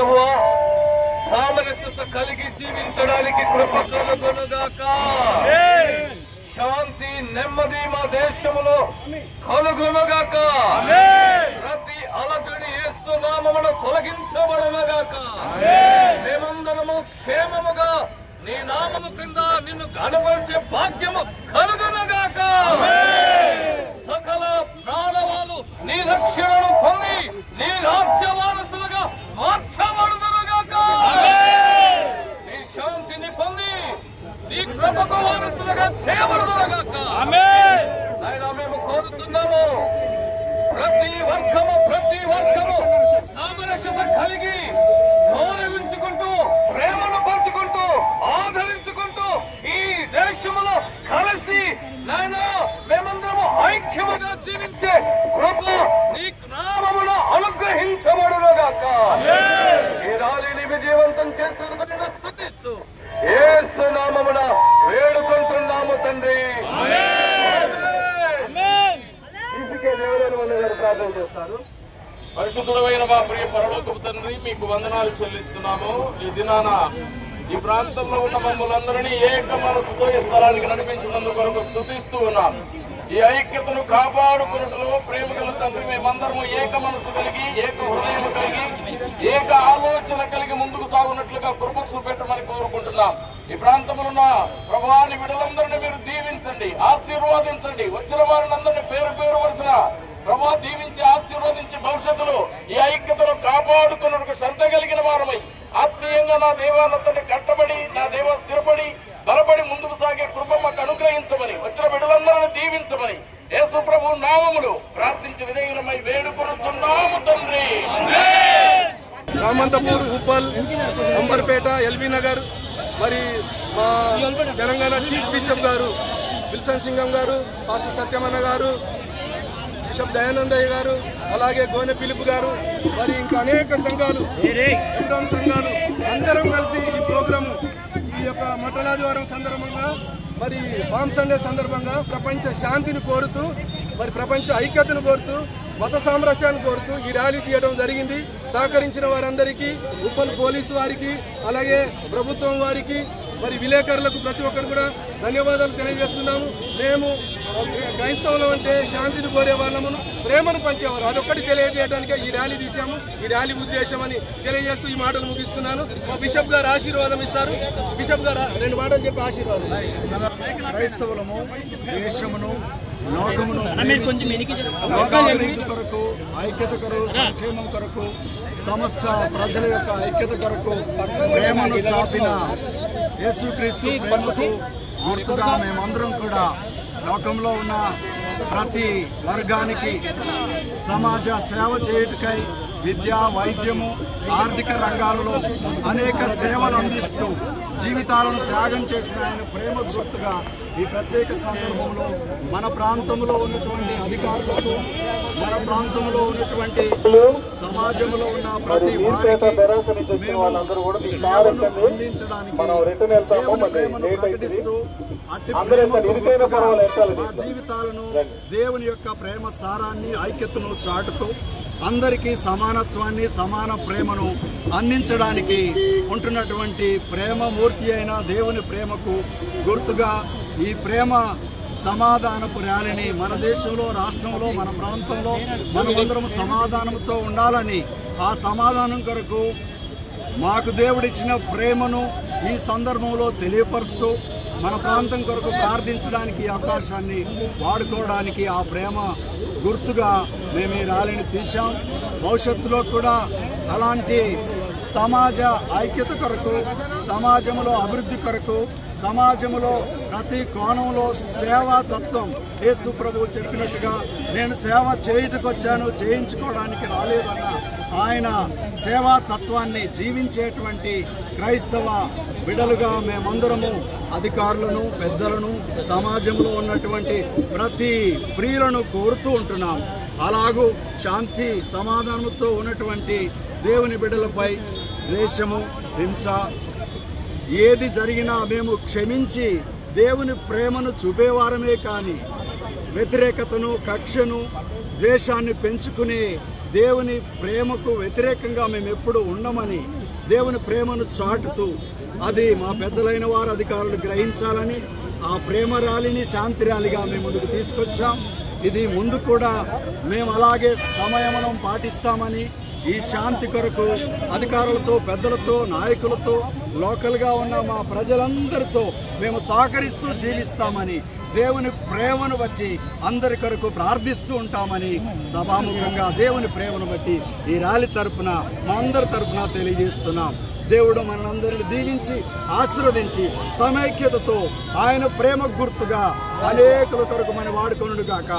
ప్రభువా సామరస్యత కలిగి జీవించడానికి కృప కలుగునుగాక. శాంతి నెమ్మది మా దేశంలో కలుగునుగాక. ప్రతి అలజడి యేసు నామమున తొలగించబడునుగాక. మేమందరము క్షేమముగా నీ నామము క్రింద నిన్ను గణపరిచే భాగ్యము కలుగునుగాక. సకల ప్రాణవాళ్ళు నీ రక్షణను పొంది నీ రాజ్య వారసులుగా మార్చబడునుగాక. నీ శాంతిని పొంది నీ కృపకు వారసులుగా చేయబడునుగాక. ఆయన మేము కోరుతున్నాము. ప్రతి వర్గము సామరస్యత కలిగి గౌరవించుకుంటూ ప్రేమను పంచుకుంటూ ఆదరించుకుంటూ ఈ దేశంలో కలిసి నాయన మేమందరము ఐక్యముగా జీవించే కృప నీ నామమున అనుగ్రహించబడునుగాక. ఈ ర్యాలీని విజయవంతం చేసినందుకు నిన్ను స్తుతిస్తూ యేసు నామమున వేడుకుంటున్నాము తండ్రి. ప్రార్థన చేస్తారు. పరిశుద్ధుడైన మా ప్రియ పరలోకపు తండ్రి, మీకు వందనాలు చెల్లిస్తున్నాము. ఈ దినాన ఈ ప్రాంతంలో ఉన్న మమ్మల్ని ఏక మనసుతో ఈ స్థలానికి నడిపించినందుకు కొరకు స్తుతిస్తూ ఉన్నాం. ఈ ఐక్యతను కాపాడుకున్నట్లో ప్రేమ గల తండ్రి, మేమందరము ఏక మనసు కలిగి ఏక హృదయం కలిగి ఏక ఆలోచన కలిగి ముందుకు సాగున్నట్లుగా కృప చూపెట్టమని కోరుకుంటున్నాం. ఈ ప్రాంతంలో ఉన్న ప్రభువాని బిడ్డలందరినీ మీరు దీవించండి, ఆశీర్వాదించండి. వచ్చిన వారిని అందరినీ పేరు పేరు వరుసన ప్రభా దీవించి ఆశీర్వదించి భవిష్యత్తులో ఈ ఐక్యతను కాపాడుకున్నట్టు శ్రద్ధ కలిగిన వారమై ఆత్మీయంగా నా దేవాలయాన్ని కట్టబడి నా దేవ స్థిరపడి బలపడి ముందుకు సాగే కృప మాకు అనుగ్రహించమని వచ్చిన బిడ్డలందరినీ దీవించమని యేసు ప్రభు నామములో ప్రార్థించి విధేయులమై వేడుకొనుచున్నాము తండ్రి. రామంతపూర్, ఉప్పల్, అంబర్పేట, ఎల్బీ నగర్, మరి మా తెలంగాణ చీఫ్ బిషప్ గారు విల్సన్ సింగం గారు, పాస్టర్ సత్యమన్న గారు, బిషప్ దయానందయ్య గారు, అలాగే గోనె పిలుపు గారు, మరి ఇంకా అనేక సంఘాలు, ఎబ్రాన్ సంఘాలు అందరం కలిసి ఈ ప్రోగ్రాము ఈ యొక్క మఠలాదివారం సందర్భంగా మరి పామ్ సండే సందర్భంగా ప్రపంచ శాంతిని కోరుతూ మరి ప్రపంచ ఐక్యతను కోరుతూ మత సామరస్యాన్ని కోరుతూ ఈ ర్యాలీ తీయడం జరిగింది. సహకరించిన వారందరికీ, ఉప్పల్ పోలీసు వారికి, అలాగే ప్రభుత్వం వారికి, మరి విలేకరులకు ప్రతి ఒక్కరు కూడా ధన్యవాదాలు తెలియజేస్తున్నాము. మేము క్రైస్తవులం అంటే శాంతిని కోరే వాళ్ళము, ప్రేమను పంచేవారు, అదొక్కటి తెలియజేయడానికే ఈ ర్యాలీ తీసాము. ఈ ర్యాలీ ఉద్దేశం అని తెలియజేస్తూ ఈ మాటలు ముగిస్తున్నాను. మా బిషప్ గారు ఆశీర్వాదం ఇస్తారు. బిషప్ గారు 2 మాటలు చెప్పి ఆశీర్వాదం. క్రైస్తవులము దేశమును లోకమును అభివృద్ధి కొరకు, ఐక్యత కొరకు, సంక్షేమం కొరకు, సమస్త ప్రజల యొక్క ఐక్యత కొరకు ప్రేమను చాపిన యేసుక్రీస్తు ప్రేమకు గుర్తుగా మేమందరం కూడా లోకంలో ఉన్న ప్రతి వర్గానికి సమాజ సేవ చేయుటకై విద్య, వైద్యము, ఆర్థిక రంగాలలో అనేక సేవలు అందిస్తూ జీవితాలను త్యాగం చేసిన ఆయన ప్రేమ గుర్తుగా ఈ ప్రత్యేక సందర్భంలో మన ప్రాంతంలో ఉన్నటువంటి అధికారులకు, మన ప్రాంతంలో ఉన్నటువంటి సమాజంలో ఉన్న ప్రతి వారికి మేము సేవను అందించడానికి దేవుని ప్రేమను ప్రకటిస్తూ అట్టి ప్రేమకు గుర్తుగా మా జీవితాలను దేవుని యొక్క ప్రేమ సారాన్ని, ఐక్యతను చాటుతూ అందరికీ సమానత్వాన్ని, సమాన ప్రేమను అందించడానికి ఉంటున్నటువంటి ప్రేమమూర్తి అయిన దేవుని ప్రేమకు గుర్తుగా ఈ ప్రేమ సమాధానపు ర్యాలీని మన దేశంలో, రాష్ట్రంలో, మన ప్రాంతంలో మనమందరం సమాధానంతో ఉండాలని, ఆ సమాధానం కొరకు మాకు దేవుడిచ్చిన ప్రేమను ఈ సందర్భంలో తెలియపరుస్తూ మన ప్రాంతం కొరకు ప్రార్థించడానికి అవకాశాన్ని వాడుకోవడానికి ఆ ప్రేమ గుర్తుగా మేము ఈ ర్యాలీని తీసాం. భవిష్యత్తులో కూడా అలాంటి సమాజ ఐక్యత కొరకు, సమాజంలో అభివృద్ధి కొరకు, సమాజంలో ప్రతి కోణంలో సేవా తత్వం యేసు ప్రభువు చెప్పినట్టుగా నేను సేవ చేయుటకు వచ్చాను, చేయించుకోవడానికి రాలేదన్న ఆయన సేవా తత్వాన్ని జీవించేటువంటి క్రైస్తవ బిడలుగా మేమందరము అధికారులను, పెద్దలను, సమాజంలో ఉన్నటువంటి ప్రతి ప్రియులను కోరుతూ ఉంటున్నాం. అలాగూ శాంతి సమాధానంతో ఉన్నటువంటి దేవుని బిడ్డలపై ద్వేషము, హింస ఏది జరిగినా మేము క్షమించి దేవుని ప్రేమను చూపేవారమే కానీ వ్యతిరేకతను, కక్షను, ద్వేషాన్ని పెంచుకునే దేవుని ప్రేమకు వ్యతిరేకంగా మేము ఎప్పుడు ఉండమని దేవుని ప్రేమను చాటుతూ అది మా పెద్దలైన వారు అధికారులు గ్రహించాలని ఆ ప్రేమ ర్యాలీని శాంతి ర్యాలీగా మేము ముందుకు తీసుకొచ్చాం. ఇది ముందు కూడా మేము అలాగే సంయమనం పాటిస్తామని ఈ శాంతి కొరకు అధికారులతో, పెద్దలతో, నాయకులతో, లోకల్గా ఉన్న మా ప్రజలందరితో మేము సహకరిస్తూ జీవిస్తామని దేవుని ప్రేమను బట్టి అందరి కొరకు ప్రార్థిస్తూ ఉంటామని సభాముఖంగా దేవుని ప్రేమను బట్టి ఈ ర్యాలీ తరపున మా అందరి తరపున తెలియజేస్తున్నాం. దేవుడు మనందరిని దీవించి ఆశీర్వదించి సమైక్యతతో ఆయన ప్రేమ గుర్తుగా అనేకుల కొరకు మనం వాడుకొనుగాక.